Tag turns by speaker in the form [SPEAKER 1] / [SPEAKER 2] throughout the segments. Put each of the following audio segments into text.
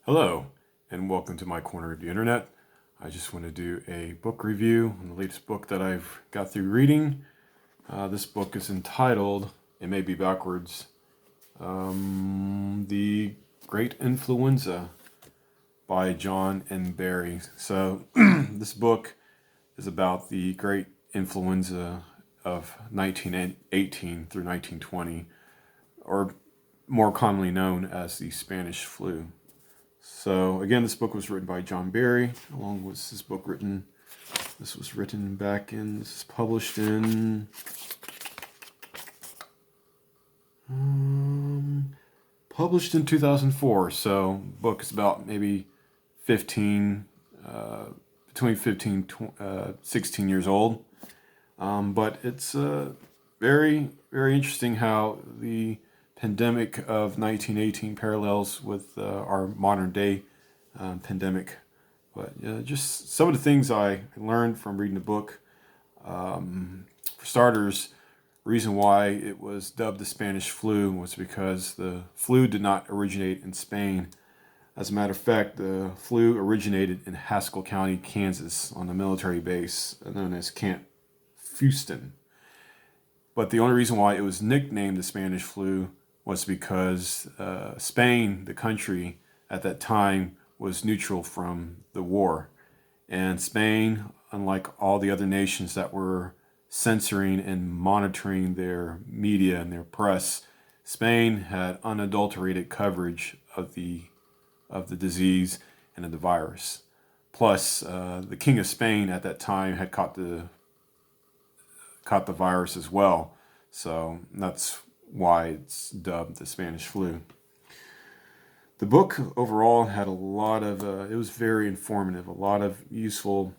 [SPEAKER 1] Hello, and welcome to my corner of the internet. I just want to do a book review on the latest book that I've got through reading. This book is entitled, it may be backwards, The Great Influenza by John M. Barry. So, this book is about the Great Influenza of 1918 through 1920, or more commonly known as the Spanish flu. So again, this book was written by John Barry. How long was this book written? This was written this is published in, published in 2004. So book is about maybe 15, between 15, 16 years old. But it's very, very interesting how the pandemic of 1918 parallels with our modern day pandemic. But just some of the things I learned from reading the book. For starters, reason why it was dubbed the Spanish flu was because the flu did not originate in Spain. As a matter of fact, the flu originated in Haskell County, Kansas, on a military base known as Camp Houston. But the only reason why it was nicknamed the Spanish flu was because Spain, the country at that time, was neutral from the war. And Spain, unlike all the other nations that were censoring and monitoring their media and their press, Spain had unadulterated coverage of the disease and of the virus. Plus, the King of Spain at that time had caught the virus as well. So that's why it's dubbed the Spanish flu. The book overall had a lot of, it was very informative, a lot of useful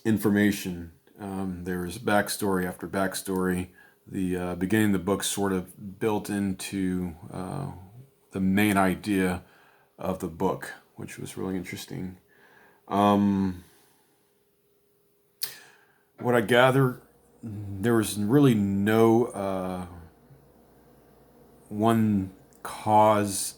[SPEAKER 1] information. There was backstory after backstory. The beginning of the book sort of built into the main idea of the book, which was really interesting. What I gather, there was really no one cause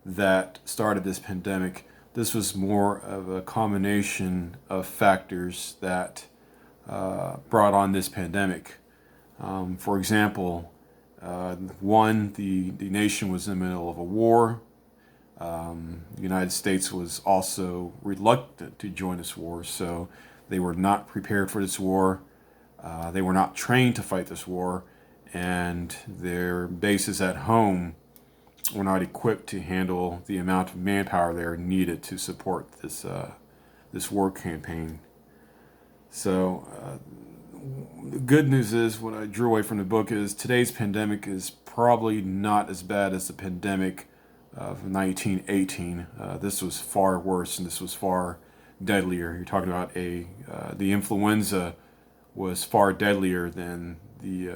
[SPEAKER 1] that started this pandemic. This was more of a combination of factors that brought on this pandemic. For example, one, the nation was in the middle of a war. The United States was also reluctant to join this war, so they were not prepared for this war. They were not trained to fight this war, and their bases at home were not equipped to handle the amount of manpower they are needed to support this war campaign. So the good news is, what I drew away from the book is today's pandemic is probably not as bad as the pandemic of 1918. This was far worse, and this was far deadlier. You're talking about the influenza was far deadlier than the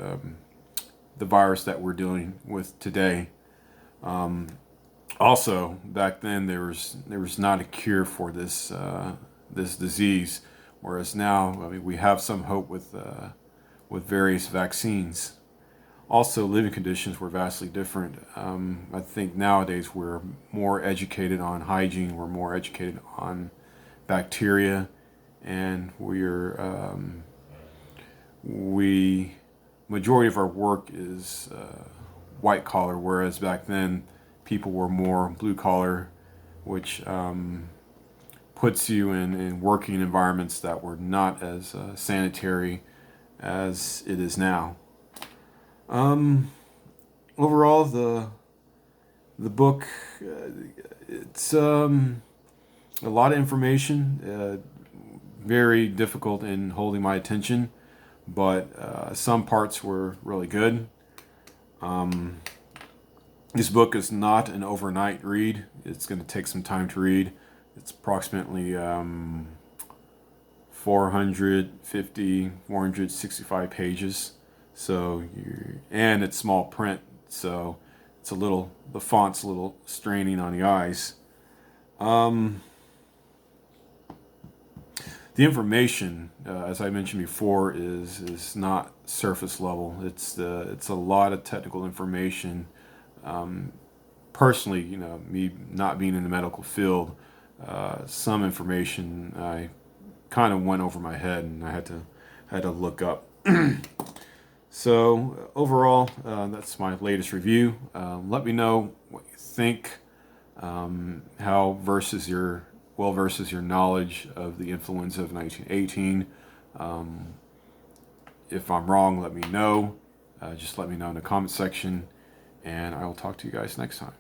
[SPEAKER 1] virus that we're dealing with today. Also, back then there was not a cure for this disease, whereas now, I mean, we have some hope with various vaccines. Also, living conditions were vastly different. I think nowadays we're more educated on hygiene, we're more educated on bacteria, and we majority of our work is white collar, whereas back then people were more blue collar, which puts you in working environments that were not as sanitary as it is now. Overall, the book, it's a lot of information, very difficult in holding my attention, but some parts were really good. This book is not an overnight read. It's going to take some time to read. It's approximately 465 pages. So and it's small print, so the font's a little straining on the eyes. The information, as I mentioned before, is not surface level. It's a lot of technical information. personally, me not being in the medical field, some information I kind of went over my head, and I had to look up. So overall, that's my latest review. Let me know what you think. How versus your knowledge of the influenza of 1918. If I'm wrong, let me know. Just let me know in the comment section, and I will talk to you guys next time.